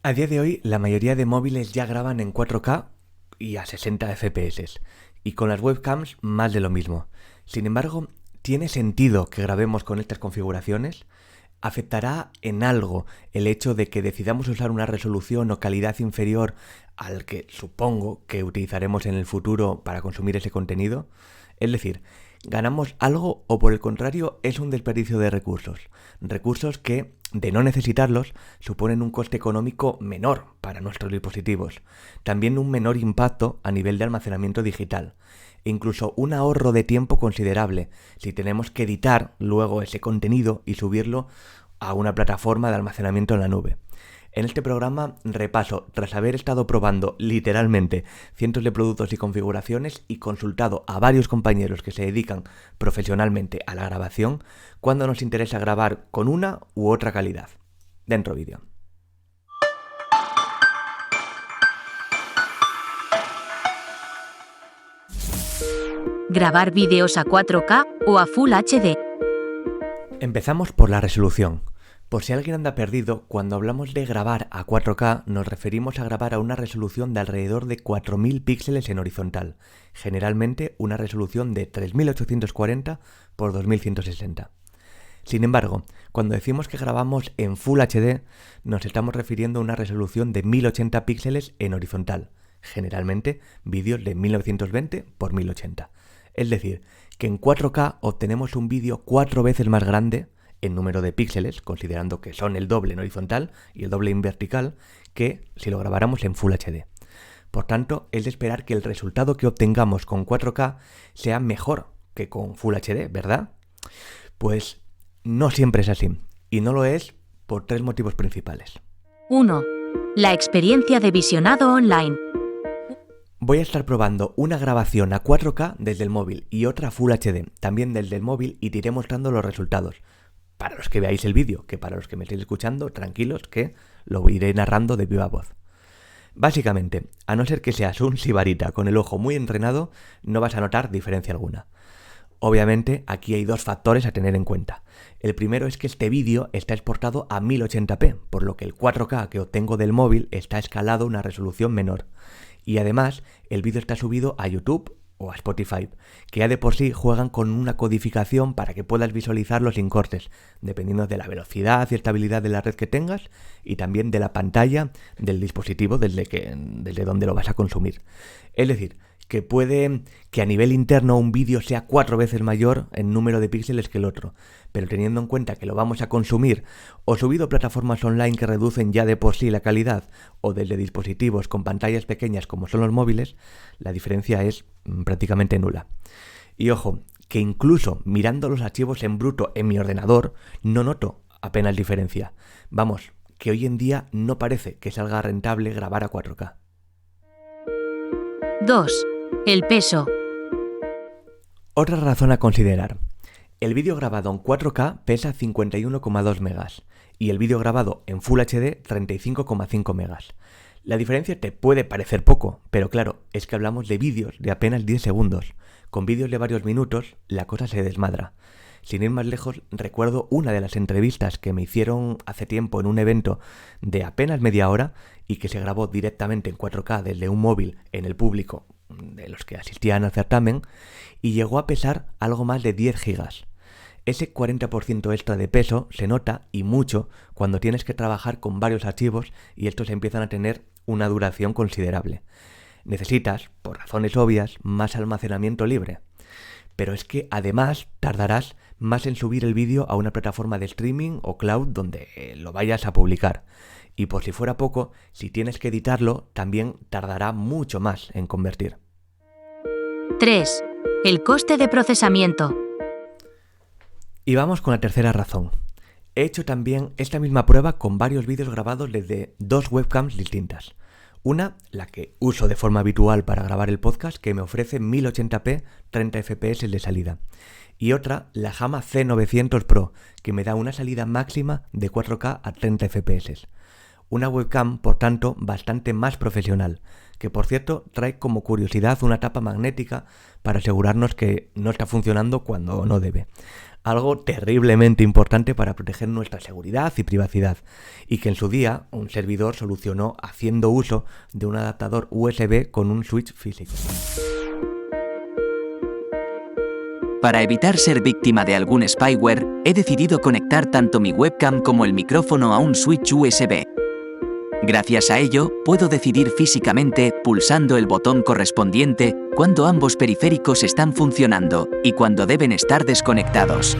A día de hoy, la mayoría de móviles ya graban en 4K y a 60 FPS, y con las webcams más de lo mismo. Sin embargo, ¿tiene sentido que grabemos con estas configuraciones? ¿Afectará en algo el hecho de que decidamos usar una resolución o calidad inferior al que supongo que utilizaremos en el futuro para consumir ese contenido? Es decir, ¿ganamos algo o por el contrario es un desperdicio de recursos? Recursos que, de no necesitarlos, suponen un coste económico menor para nuestros dispositivos, también un menor impacto a nivel de almacenamiento digital, e incluso un ahorro de tiempo considerable si tenemos que editar luego ese contenido y subirlo a una plataforma de almacenamiento en la nube. En este programa repaso, tras haber estado probando literalmente cientos de productos y configuraciones y consultado a varios compañeros que se dedican profesionalmente a la grabación, cuándo nos interesa grabar con una u otra calidad. Dentro vídeo. Grabar vídeos a 4K o a Full HD. Empezamos por la resolución. Por si alguien anda perdido, cuando hablamos de grabar a 4K nos referimos a grabar a una resolución de alrededor de 4000 píxeles en horizontal, generalmente una resolución de 3840 x 2160. Sin embargo, cuando decimos que grabamos en Full HD, nos estamos refiriendo a una resolución de 1080 píxeles en horizontal, generalmente vídeos de 1920 x 1080. Es decir, que en 4K obtenemos un vídeo 4 veces más grande en número de píxeles, considerando que son el doble en horizontal y el doble en vertical, que si lo grabáramos en Full HD. Por tanto, es de esperar que el resultado que obtengamos con 4K sea mejor que con Full HD, ¿verdad? Pues no siempre es así, y no lo es por 3 motivos principales. 1. La experiencia de visionado online. Voy a estar probando una grabación a 4K desde el móvil y otra Full HD, también desde el móvil, y te iré mostrando los resultados. Para los que veáis el vídeo, que para los que me estéis escuchando, tranquilos que lo iré narrando de viva voz. Básicamente, a no ser que seas un sibarita con el ojo muy entrenado, no vas a notar diferencia alguna. Obviamente, aquí hay 2 factores a tener en cuenta. El primero es que este vídeo está exportado a 1080p, por lo que el 4K que obtengo del móvil está escalado a una resolución menor. Y además, el vídeo está subido a YouTube o a Spotify, que ya de por sí juegan con una codificación para que puedas visualizarlo sin cortes, dependiendo de la velocidad y estabilidad de la red que tengas y también de la pantalla del dispositivo desde donde lo vas a consumir. Es decir, que puede que a nivel interno un vídeo sea 4 veces mayor en número de píxeles que el otro, pero teniendo en cuenta que lo vamos a consumir o subido a plataformas online que reducen ya de por sí la calidad o desde dispositivos con pantallas pequeñas como son los móviles, la diferencia es prácticamente nula. Y ojo, que incluso mirando los archivos en bruto en mi ordenador no noto apenas diferencia. Vamos, que hoy en día no parece que salga rentable grabar a 4K. 2. El peso. Otra razón a considerar. El vídeo grabado en 4K pesa 51,2 megas y el vídeo grabado en Full HD 35,5 megas. La diferencia te puede parecer poco, pero claro, es que hablamos de vídeos de apenas 10 segundos. Con vídeos de varios minutos, la cosa se desmadra. Sin ir más lejos, recuerdo una de las entrevistas que me hicieron hace tiempo en un evento de apenas media hora y que se grabó directamente en 4K desde un móvil en el público de los que asistían al certamen y llegó a pesar algo más de 10 gigas. Ese 40% extra de peso se nota y mucho cuando tienes que trabajar con varios archivos y estos empiezan a tener una duración considerable. Necesitas, por razones obvias, más almacenamiento libre. Pero es que además tardarás más en subir el vídeo a una plataforma de streaming o cloud donde lo vayas a publicar. Y por si fuera poco, si tienes que editarlo, también tardará mucho más en convertir. 3. El coste de procesamiento. Y vamos con la tercera razón. He hecho también esta misma prueba con varios vídeos grabados desde 2 webcams distintas. Una, la que uso de forma habitual para grabar el podcast, que me ofrece 1080p 30 fps de salida. Y otra, la Hama C900 Pro, que me da una salida máxima de 4K a 30 fps. Una webcam, por tanto, bastante más profesional, que por cierto trae como curiosidad una tapa magnética para asegurarnos que no está funcionando cuando no debe. algo terriblemente importante para proteger nuestra seguridad y privacidad, y que en su día un servidor solucionó haciendo uso de un adaptador USB con un switch físico. Para evitar ser víctima de algún spyware, he decidido conectar tanto mi webcam como el micrófono a un switch USB. Gracias a ello, puedo decidir físicamente, pulsando el botón correspondiente, cuándo ambos periféricos están funcionando y cuándo deben estar desconectados.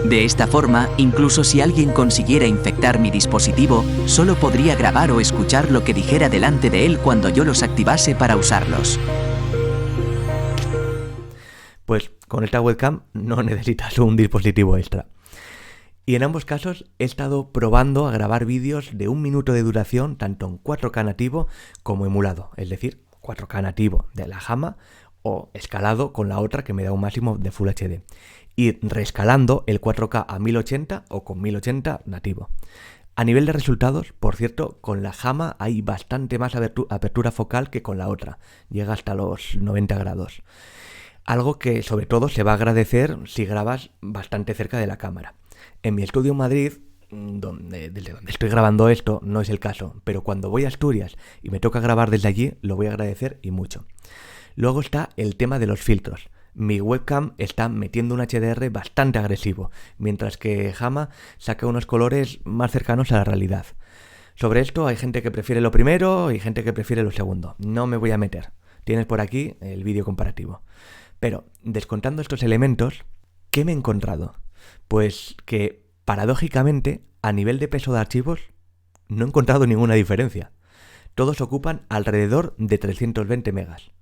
De esta forma, incluso si alguien consiguiera infectar mi dispositivo, solo podría grabar o escuchar lo que dijera delante de él cuando yo los activase para usarlos. Pues con esta webcam no necesitas un dispositivo extra. Y en ambos casos he estado probando a grabar vídeos de 1 minuto de duración tanto en 4K nativo como emulado, es decir, 4K nativo de la Hama o escalado con la otra que me da un máximo de Full HD. Y reescalando el 4K a 1080 o con 1080 nativo. A nivel de resultados, por cierto, con la Hama hay bastante más apertura focal que con la otra, llega hasta los 90 grados. Algo que sobre todo se va a agradecer si grabas bastante cerca de la cámara. En mi estudio en Madrid, desde donde estoy grabando esto, no es el caso, pero cuando voy a Asturias y me toca grabar desde allí, lo voy a agradecer y mucho. Luego está el tema de los filtros. Mi webcam está metiendo un HDR bastante agresivo, mientras que Hama saca unos colores más cercanos a la realidad. Sobre esto hay gente que prefiere lo primero y gente que prefiere lo segundo. No me voy a meter. Tienes por aquí el vídeo comparativo. Pero, descontando estos elementos, ¿qué me he encontrado? Pues que, paradójicamente, a nivel de peso de archivos, no he encontrado ninguna diferencia. Todos ocupan alrededor de 320 megas.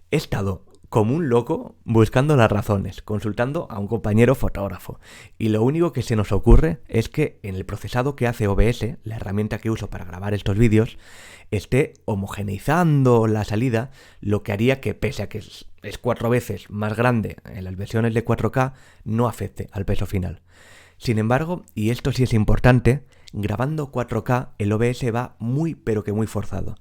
He estado como un loco buscando las razones, consultando a un compañero fotógrafo. Y lo único que se nos ocurre es que en el procesado que hace OBS, la herramienta que uso para grabar estos vídeos, esté homogeneizando la salida, lo que haría que, pese a que es 4 veces más grande en las versiones de 4K, no afecte al peso final. Sin embargo, y esto sí es importante, grabando 4K el OBS va muy pero que muy forzado.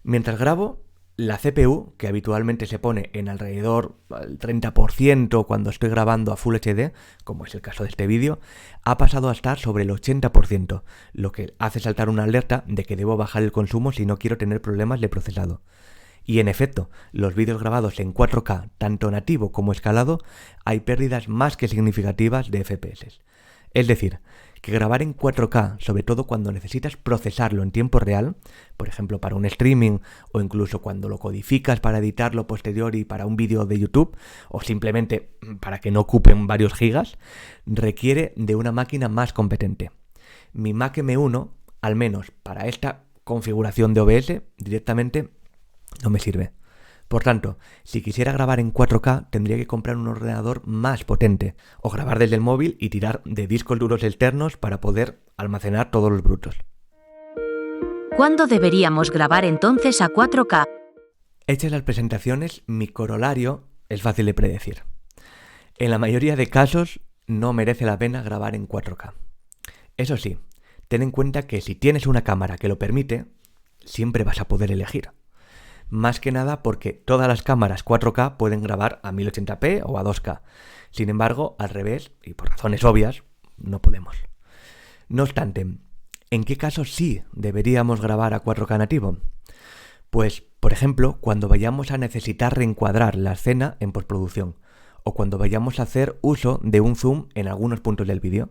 Mientras grabo, la CPU, que habitualmente se pone en alrededor del 30% cuando estoy grabando a Full HD, como es el caso de este vídeo, ha pasado a estar sobre el 80%, lo que hace saltar una alerta de que debo bajar el consumo si no quiero tener problemas de procesado. Y en efecto, los vídeos grabados en 4K, tanto nativo como escalado, hay pérdidas más que significativas de FPS. Es decir, que grabar en 4K, sobre todo cuando necesitas procesarlo en tiempo real, por ejemplo para un streaming o incluso cuando lo codificas para editarlo posteriori para un vídeo de YouTube o simplemente para que no ocupen varios gigas, requiere de una máquina más competente. Mi Mac M1, al menos para esta configuración de OBS, directamente no me sirve. Por tanto, si quisiera grabar en 4K, tendría que comprar un ordenador más potente, o grabar desde el móvil y tirar de discos duros externos para poder almacenar todos los brutos. ¿Cuándo deberíamos grabar entonces a 4K? Hechas las presentaciones, mi corolario es fácil de predecir. En la mayoría de casos, no merece la pena grabar en 4K. Eso sí, ten en cuenta que si tienes una cámara que lo permite, siempre vas a poder elegir. Más que nada porque todas las cámaras 4K pueden grabar a 1080p o a 2K. Sin embargo, al revés, y por razones obvias, no podemos. No obstante, ¿en qué casos sí deberíamos grabar a 4K nativo? Pues, por ejemplo, cuando vayamos a necesitar reencuadrar la escena en postproducción, o cuando vayamos a hacer uso de un zoom en algunos puntos del vídeo.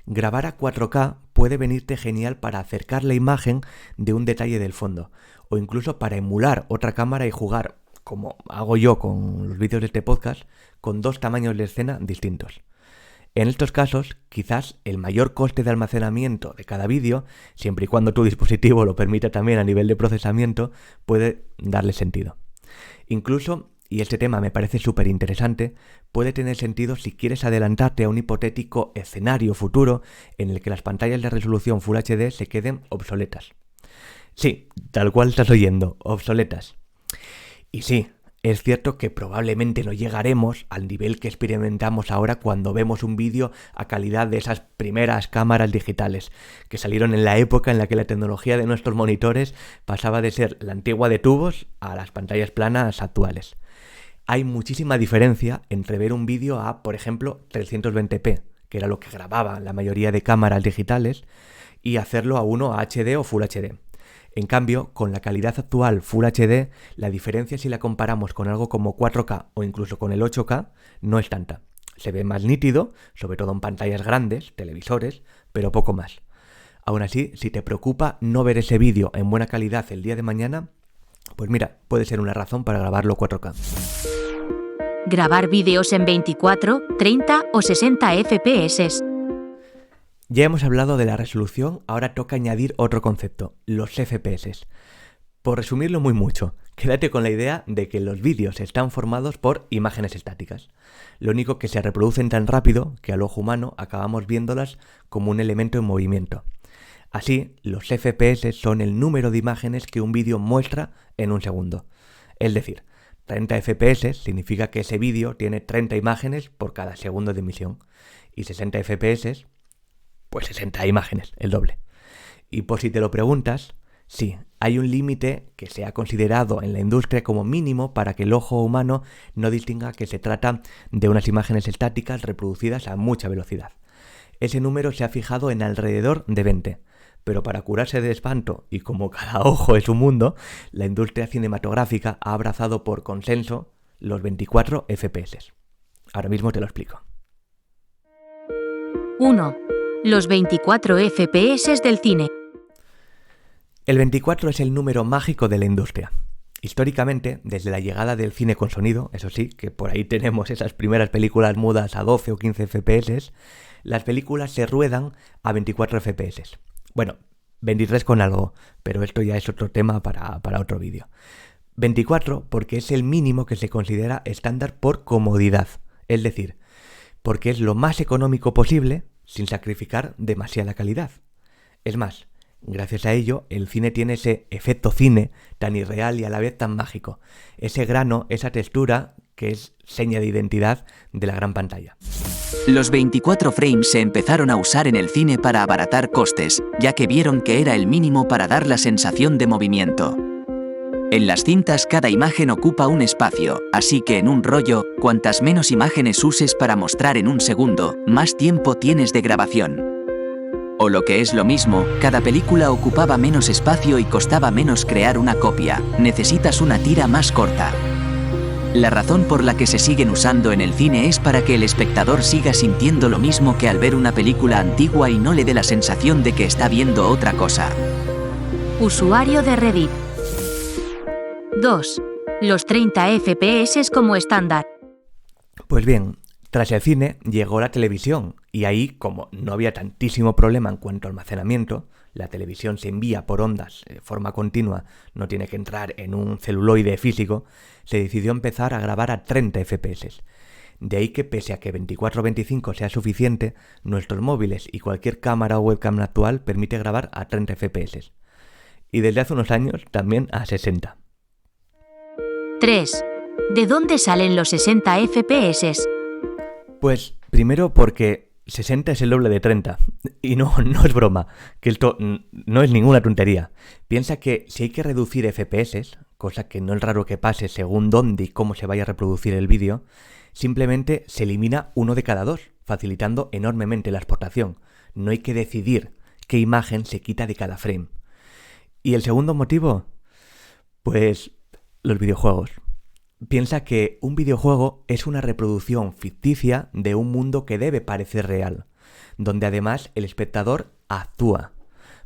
Grabar a 4K puede venirte genial para acercar la imagen de un detalle del fondo, o incluso para emular otra cámara y jugar, como hago yo con los vídeos de este podcast, con 2 tamaños de escena distintos. En estos casos, quizás el mayor coste de almacenamiento de cada vídeo, siempre y cuando tu dispositivo lo permita también a nivel de procesamiento, puede darle sentido. Incluso, y este tema me parece súper interesante, puede tener sentido si quieres adelantarte a un hipotético escenario futuro en el que las pantallas de resolución Full HD se queden obsoletas. Sí, tal cual estás oyendo, obsoletas. Y sí, es cierto que probablemente no llegaremos al nivel que experimentamos ahora cuando vemos un vídeo a calidad de esas primeras cámaras digitales que salieron en la época en la que la tecnología de nuestros monitores pasaba de ser la antigua de tubos a las pantallas planas actuales. Hay muchísima diferencia entre ver un vídeo a, por ejemplo, 320p, que era lo que grababa la mayoría de cámaras digitales, y hacerlo a uno a HD o Full HD. En cambio, con la calidad actual Full HD, la diferencia si la comparamos con algo como 4K o incluso con el 8K no es tanta. Se ve más nítido, sobre todo en pantallas grandes, televisores, pero poco más. Aún así, si te preocupa no ver ese vídeo en buena calidad el día de mañana, pues mira, puede ser una razón para grabarlo 4K. Grabar vídeos en 24, 30 o 60 FPS. Ya hemos hablado de la resolución, ahora toca añadir otro concepto, los FPS. Por resumirlo muy mucho, quédate con la idea de que los vídeos están formados por imágenes estáticas. Lo único que se reproducen tan rápido que al ojo humano acabamos viéndolas como un elemento en movimiento. Así, los FPS son el número de imágenes que un vídeo muestra en un segundo. Es decir, 30 FPS significa que ese vídeo tiene 30 imágenes por cada segundo de emisión. Y 60 FPS, pues 60 imágenes, el doble. Y por si te lo preguntas, sí, hay un límite que se ha considerado en la industria como mínimo para que el ojo humano no distinga que se trata de unas imágenes estáticas reproducidas a mucha velocidad. Ese número se ha fijado en alrededor de 20. Pero para curarse de espanto, y como cada ojo es un mundo, la industria cinematográfica ha abrazado por consenso los 24 FPS. Ahora mismo te lo explico. 1. Los 24 FPS del cine. El 24 es el número mágico de la industria. Históricamente, desde la llegada del cine con sonido, eso sí, que por ahí tenemos esas primeras películas mudas a 12 o 15 FPS, las películas se ruedan a 24 FPS. Bueno, 23 con algo, pero esto ya es otro tema para otro vídeo. 24 porque es el mínimo que se considera estándar por comodidad, es decir, porque es lo más económico posible sin sacrificar demasiada calidad. Es más, gracias a ello, el cine tiene ese efecto cine tan irreal y a la vez tan mágico, ese grano, esa textura que es seña de identidad de la gran pantalla. Los 24 frames se empezaron a usar en el cine para abaratar costes, ya que vieron que era el mínimo para dar la sensación de movimiento. En las cintas cada imagen ocupa un espacio, así que en un rollo, cuantas menos imágenes uses para mostrar en un segundo, más tiempo tienes de grabación. O lo que es lo mismo, cada película ocupaba menos espacio y costaba menos crear una copia, necesitas una tira más corta. La razón por la que se siguen usando en el cine es para que el espectador siga sintiendo lo mismo que al ver una película antigua y no le dé la sensación de que está viendo otra cosa. Usuario de Reddit. 2. Los 30 FPS como estándar. Pues bien, tras el cine llegó la televisión y ahí, como no había tantísimo problema en cuanto a almacenamiento, la televisión se envía por ondas de forma continua, no tiene que entrar en un celuloide físico, se decidió empezar a grabar a 30 FPS. De ahí que pese a que 24 o 25 sea suficiente, nuestros móviles y cualquier cámara o webcam actual permite grabar a 30 FPS. Y desde hace unos años también a 60. 3. ¿De dónde salen los 60 FPS? Pues primero porque 60 es el doble de 30. Y no es broma, que esto no es ninguna tontería. Piensa que si hay que reducir FPS, cosa que no es raro que pase según dónde y cómo se vaya a reproducir el vídeo, simplemente se elimina uno de cada dos, facilitando enormemente la exportación. No hay que decidir qué imagen se quita de cada frame. ¿Y el segundo motivo? Pues los videojuegos. Piensa que un videojuego es una reproducción ficticia de un mundo que debe parecer real, donde además el espectador actúa.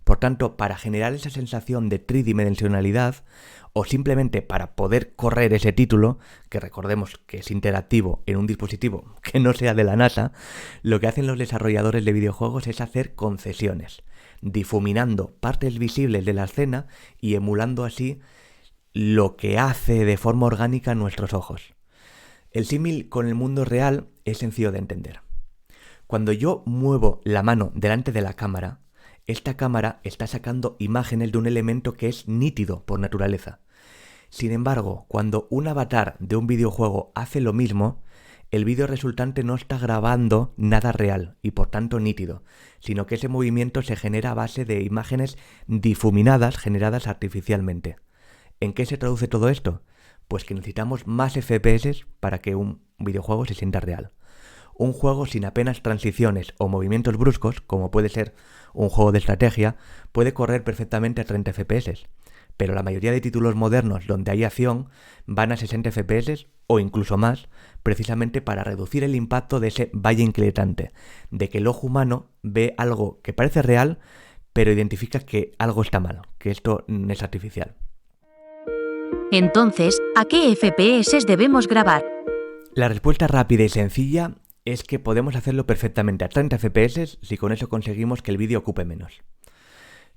Por tanto, para generar esa sensación de tridimensionalidad, o simplemente para poder correr ese título, que recordemos que es interactivo en un dispositivo que no sea de la NASA, lo que hacen los desarrolladores de videojuegos es hacer concesiones, difuminando partes visibles de la escena y emulando así lo que hace de forma orgánica nuestros ojos. El símil con el mundo real es sencillo de entender. Cuando yo muevo la mano delante de la cámara, esta cámara está sacando imágenes de un elemento que es nítido por naturaleza. Sin embargo, cuando un avatar de un videojuego hace lo mismo, el vídeo resultante no está grabando nada real y por tanto nítido, sino que ese movimiento se genera a base de imágenes difuminadas generadas artificialmente. ¿En qué se traduce todo esto? Pues que necesitamos más FPS para que un videojuego se sienta real. Un juego sin apenas transiciones o movimientos bruscos, como puede ser un juego de estrategia, puede correr perfectamente a 30 FPS. Pero la mayoría de títulos modernos donde hay acción van a 60 FPS o incluso más, precisamente para reducir el impacto de ese valle inquietante, de que el ojo humano ve algo que parece real, pero identifica que algo está mal, que esto no es artificial. Entonces, ¿a qué FPS debemos grabar? La respuesta rápida y sencilla es que podemos hacerlo perfectamente a 30 FPS si con eso conseguimos que el vídeo ocupe menos.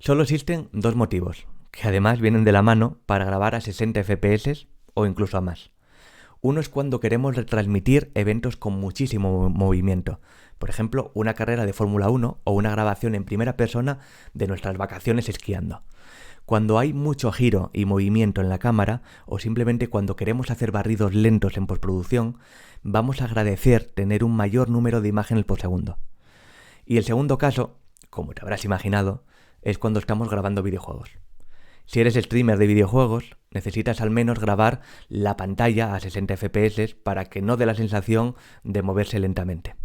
Solo existen dos motivos, que además vienen de la mano para grabar a 60 FPS o incluso a más. Uno es cuando queremos retransmitir eventos con muchísimo movimiento, por ejemplo, una carrera de Fórmula 1 o una grabación en primera persona de nuestras vacaciones esquiando. Cuando hay mucho giro y movimiento en la cámara, o simplemente cuando queremos hacer barridos lentos en postproducción, vamos a agradecer tener un mayor número de imágenes por segundo. Y el segundo caso, como te habrás imaginado, es cuando estamos grabando videojuegos. Si eres streamer de videojuegos, necesitas al menos grabar la pantalla a 60 FPS para que no dé la sensación de moverse lentamente.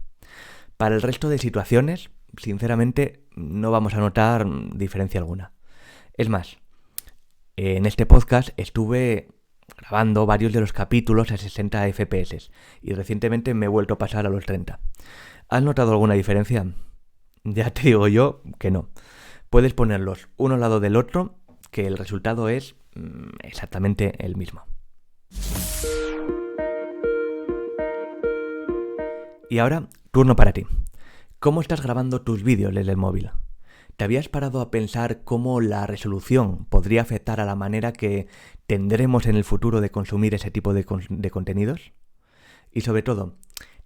Para el resto de situaciones, sinceramente, no vamos a notar diferencia alguna. Es más, en este podcast estuve grabando varios de los capítulos a 60 FPS y recientemente me he vuelto a pasar a los 30. ¿Has notado alguna diferencia? Ya te digo yo que no. Puedes ponerlos uno al lado del otro, que el resultado es exactamente el mismo. Y ahora, turno para ti. ¿Cómo estás grabando tus vídeos desde el móvil? ¿Te habías parado a pensar cómo la resolución podría afectar a la manera que tendremos en el futuro de consumir ese tipo de contenidos? Y sobre todo,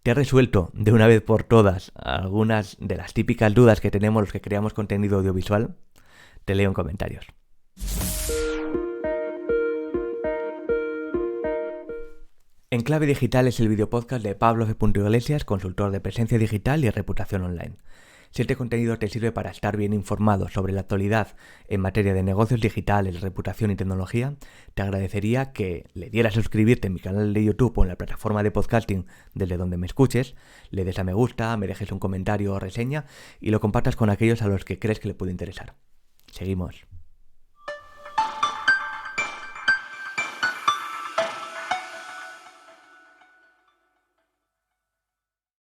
¿te has resuelto de una vez por todas algunas de las típicas dudas que tenemos los que creamos contenido audiovisual? Te leo en comentarios. Enclave Digital es el videopodcast de Pablo F. Iglesias, consultor de presencia digital y reputación online. Si este contenido te sirve para estar bien informado sobre la actualidad en materia de negocios digitales, reputación y tecnología, te agradecería que le dieras a suscribirte en mi canal de YouTube o en la plataforma de podcasting desde donde me escuches, le des a me gusta, me dejes un comentario o reseña y lo compartas con aquellos a los que crees que le puede interesar. Seguimos.